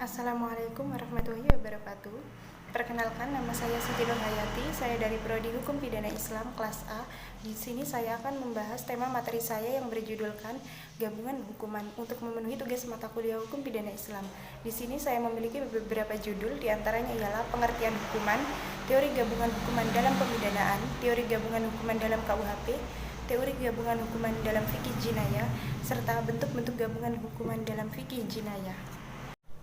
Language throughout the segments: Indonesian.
Assalamualaikum warahmatullahi wabarakatuh. Perkenalkan, nama saya Siti Nurhayati. Saya dari Prodi Hukum Pidana Islam kelas A. Di sini saya akan membahas tema materi saya yang berjudulkan Gabungan Hukuman untuk memenuhi tugas mata kuliah Hukum Pidana Islam. Di sini saya memiliki beberapa judul, diantaranya ialah pengertian hukuman, teori gabungan hukuman dalam pemidanaan, teori gabungan hukuman dalam KUHP, teori gabungan hukuman dalam fikih jinayah, serta bentuk-bentuk gabungan hukuman dalam fikih jinayah.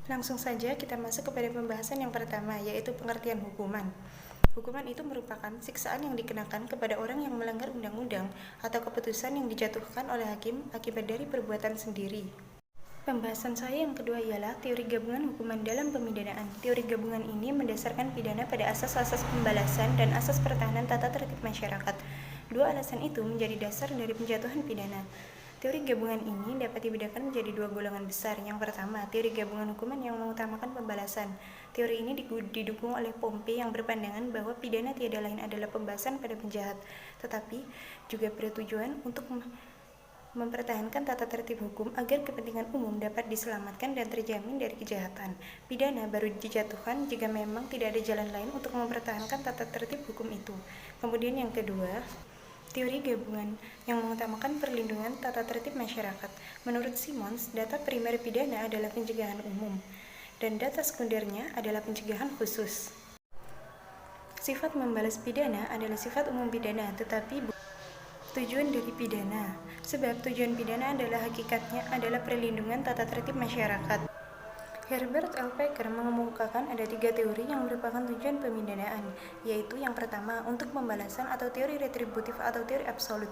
Langsung saja kita masuk kepada pembahasan yang pertama, yaitu pengertian hukuman. Hukuman itu merupakan siksaan yang dikenakan kepada orang yang melanggar undang-undang atau keputusan yang dijatuhkan oleh hakim akibat dari perbuatan sendiri. Pembahasan saya yang kedua ialah teori gabungan hukuman dalam pemidanaan. Teori gabungan ini mendasarkan pidana pada asas-asas pembalasan dan asas pertahanan tata tertib masyarakat. Dua alasan itu menjadi dasar dari penjatuhan pidana. Teori gabungan ini dapat dibedakan menjadi dua golongan besar. Yang pertama, teori gabungan hukuman yang mengutamakan pembalasan. Teori ini didukung oleh Pompe yang berpandangan bahwa pidana tiada lain adalah pembahasan pada penjahat, tetapi juga bertujuan untuk mempertahankan tata tertib hukum agar kepentingan umum dapat diselamatkan dan terjamin dari kejahatan. Pidana baru dijatuhkan jika memang tidak ada jalan lain untuk mempertahankan tata tertib hukum itu. Kemudian yang kedua, teori gabungan yang mengutamakan perlindungan tata tertib masyarakat. Menurut Simons, data primer pidana adalah pencegahan umum, dan data sekundernya adalah pencegahan khusus. Sifat membalas pidana adalah sifat umum pidana, tetapi tujuan dari pidana. Sebab tujuan pidana adalah hakikatnya adalah perlindungan tata tertib masyarakat. Herbert L. Packer mengemukakan ada tiga teori yang merupakan tujuan pemidanaan, yaitu yang pertama, untuk pembalasan atau teori retributif atau teori absolut.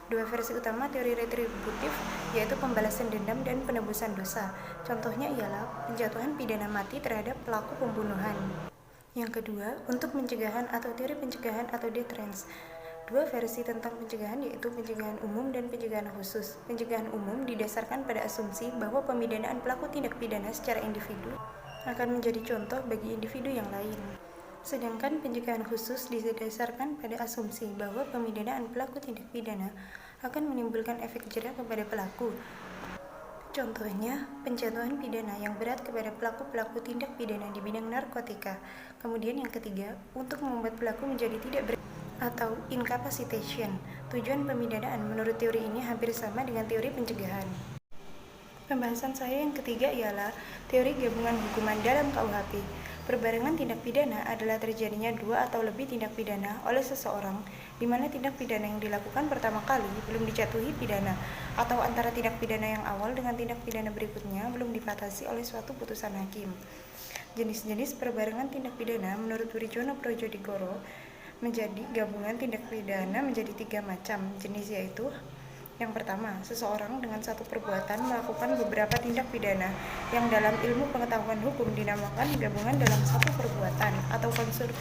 Dua versi utama teori retributif, yaitu pembalasan dendam dan penebusan dosa. Contohnya ialah penjatuhan pidana mati terhadap pelaku pembunuhan. Yang kedua, untuk pencegahan atau teori pencegahan atau deterrence. Dua versi tentang pencegahan yaitu pencegahan umum dan pencegahan khusus. Pencegahan umum didasarkan pada asumsi bahwa pemidanaan pelaku tindak pidana secara individu akan menjadi contoh bagi individu yang lain. Sedangkan pencegahan khusus didasarkan pada asumsi bahwa pemidanaan pelaku tindak pidana akan menimbulkan efek jera kepada pelaku. Contohnya, penjatuhan pidana yang berat kepada pelaku-pelaku tindak pidana di bidang narkotika. Kemudian yang ketiga, untuk membuat pelaku menjadi tidak atau incapacitation. Tujuan pemidanaan menurut teori ini hampir sama dengan teori pencegahan. Pembahasan saya yang ketiga ialah teori gabungan hukuman dalam KUHP. Perbarengan tindak pidana adalah terjadinya dua atau lebih tindak pidana oleh seseorang, di mana tindak pidana yang dilakukan pertama kali belum dijatuhi pidana, atau antara tindak pidana yang awal dengan tindak pidana berikutnya belum dibatasi oleh suatu putusan hakim. Jenis-jenis perbarengan tindak pidana menurut Wirijono Projodikoro menjadi gabungan tindak pidana menjadi tiga macam jenis, yaitu yang pertama, seseorang dengan satu perbuatan melakukan beberapa tindak pidana yang dalam ilmu pengetahuan hukum dinamakan gabungan dalam satu perbuatan atau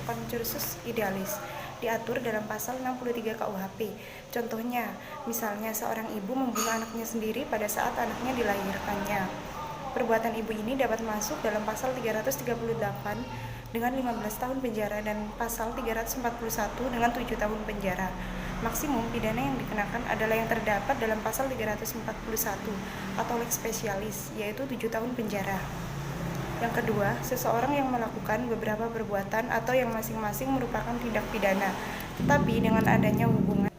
konkursus idealis, diatur dalam pasal 63 KUHP. Contohnya, misalnya seorang ibu membunuh anaknya sendiri pada saat anaknya dilahirkannya. Perbuatan ibu ini dapat masuk dalam pasal 338 dengan 15 tahun penjara dan pasal 341 dengan 7 tahun penjara. Maksimum pidana yang dikenakan adalah yang terdapat dalam pasal 341 atau lex specialis, yaitu 7 tahun penjara. Yang kedua, seseorang yang melakukan beberapa perbuatan atau yang masing-masing merupakan tindak pidana, tetapi dengan adanya hubungan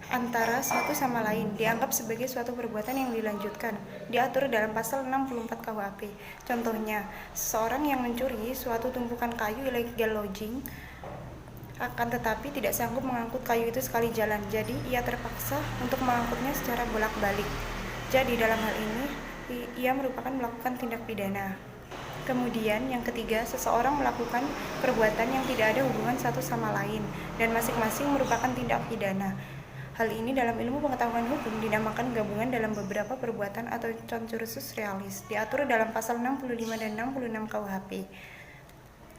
antara satu sama lain dianggap sebagai suatu perbuatan yang dilanjutkan, diatur dalam pasal 64 KUHP. Contohnya, seseorang yang mencuri suatu tumpukan kayu illegal logging akan tetapi tidak sanggup mengangkut kayu itu sekali jalan, jadi ia terpaksa untuk mengangkutnya secara bolak-balik. Jadi dalam hal ini ia melakukan tindak pidana. Kemudian yang ketiga, seseorang melakukan perbuatan yang tidak ada hubungan satu sama lain dan masing-masing merupakan tindak pidana. Hal ini dalam ilmu pengetahuan hukum dinamakan gabungan dalam beberapa perbuatan atau concursus realis, diatur dalam pasal 65 dan 66 KUHP.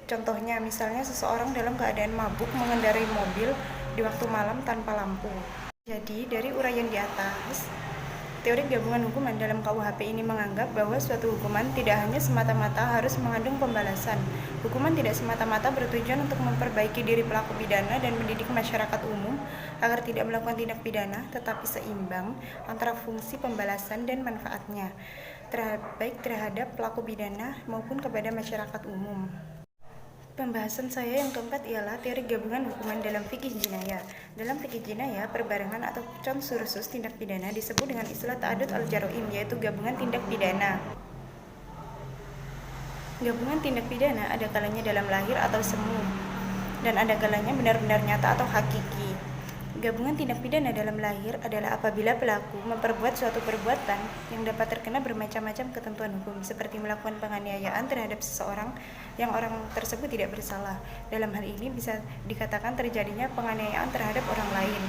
Contohnya, misalnya seseorang dalam keadaan mabuk mengendarai mobil di waktu malam tanpa lampu. Jadi, dari uraian di atas, teori gabungan hukuman dalam KUHP ini menganggap bahwa suatu hukuman tidak hanya semata-mata harus mengandung pembalasan. Hukuman tidak semata-mata bertujuan untuk memperbaiki diri pelaku pidana dan mendidik masyarakat umum agar tidak melakukan tindak pidana, tetapi seimbang antara fungsi pembalasan dan manfaatnya. baik terhadap pelaku pidana maupun kepada masyarakat umum. Pembahasan saya yang keempat ialah teori gabungan hukuman dalam fikih jinayah. Dalam fikih jinayah, perbarengan atau consursus tindak pidana disebut dengan istilah ta'adud al-jaroim, yaitu gabungan tindak pidana. Gabungan tindak pidana ada kalanya dalam lahir atau semu, dan ada kalanya benar-benar nyata atau hakiki. Gabungan tindak pidana dalam lahir adalah apabila pelaku memperbuat suatu perbuatan yang dapat terkena bermacam-macam ketentuan hukum, seperti melakukan penganiayaan terhadap seseorang yang orang tersebut tidak bersalah. Dalam hal ini bisa dikatakan terjadinya penganiayaan terhadap orang lain.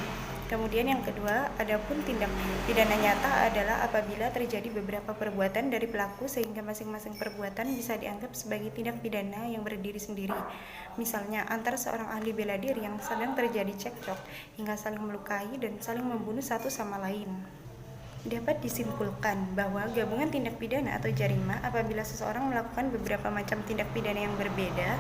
Kemudian yang kedua, adapun tindak pidana nyata adalah apabila terjadi beberapa perbuatan dari pelaku sehingga masing-masing perbuatan bisa dianggap sebagai tindak pidana yang berdiri sendiri. Misalnya, antara seorang ahli bela diri yang sedang terjadi cekcok hingga saling melukai dan saling membunuh satu sama lain. Dapat disimpulkan bahwa gabungan tindak pidana atau jarima apabila seseorang melakukan beberapa macam tindak pidana yang berbeda,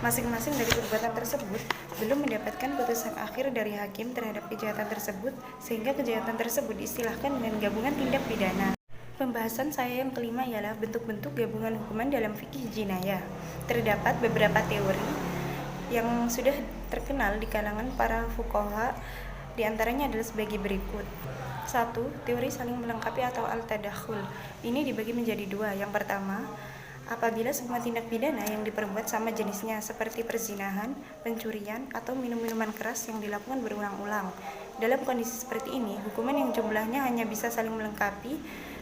masing-masing dari perbuatan tersebut belum mendapatkan putusan akhir dari hakim terhadap kejahatan tersebut, sehingga kejahatan tersebut diistilahkan dengan gabungan tindak pidana. Pembahasan saya yang kelima ialah bentuk-bentuk gabungan hukuman dalam fikih jinayah. Terdapat beberapa teori yang sudah terkenal di kalangan para fuqaha, di antaranya adalah sebagai berikut. 1. Teori saling melengkapi atau al-tadakhul. Ini dibagi menjadi dua. Yang pertama, apabila semua tindak pidana yang diperbuat sama jenisnya seperti perzinahan, pencurian, atau minum-minuman keras yang dilakukan berulang-ulang. Dalam kondisi seperti ini, hukuman yang jumlahnya hanya bisa saling melengkapi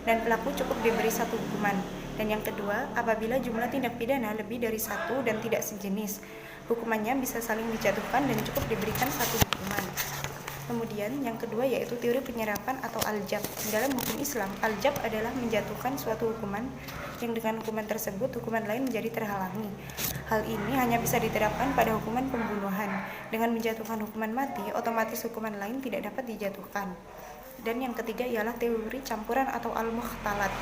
dan pelaku cukup diberi satu hukuman. Dan yang kedua, apabila jumlah tindak pidana lebih dari satu dan tidak sejenis, hukumannya bisa saling dijatuhkan dan cukup diberikan satu hukuman. Kemudian yang kedua yaitu teori penyerapan atau al-jab. Dalam hukum Islam, al-jab adalah menjatuhkan suatu hukuman yang dengan hukuman tersebut hukuman lain menjadi terhalangi. Hal ini hanya bisa diterapkan pada hukuman pembunuhan. Dengan menjatuhkan hukuman mati, otomatis hukuman lain tidak dapat dijatuhkan. Dan yang ketiga ialah teori campuran atau al-mukhtalat.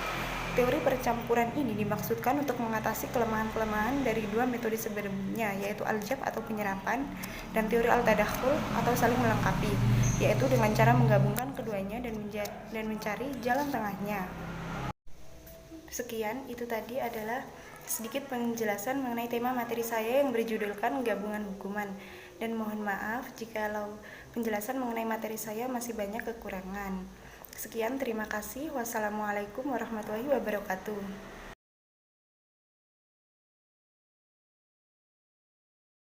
Teori percampuran ini dimaksudkan untuk mengatasi kelemahan-kelemahan dari dua metode sebelumnya, yaitu al-jab atau penyerapan dan teori al-tadakhul atau saling melengkapi, yaitu dengan cara menggabungkan keduanya dan mencari jalan tengahnya. Sekian, itu tadi adalah sedikit penjelasan mengenai tema materi saya yang berjudulkan gabungan hukuman. Dan mohon maaf jikalau penjelasan mengenai materi saya masih banyak kekurangan. Sekian, terima kasih. Wassalamualaikum warahmatullahi wabarakatuh.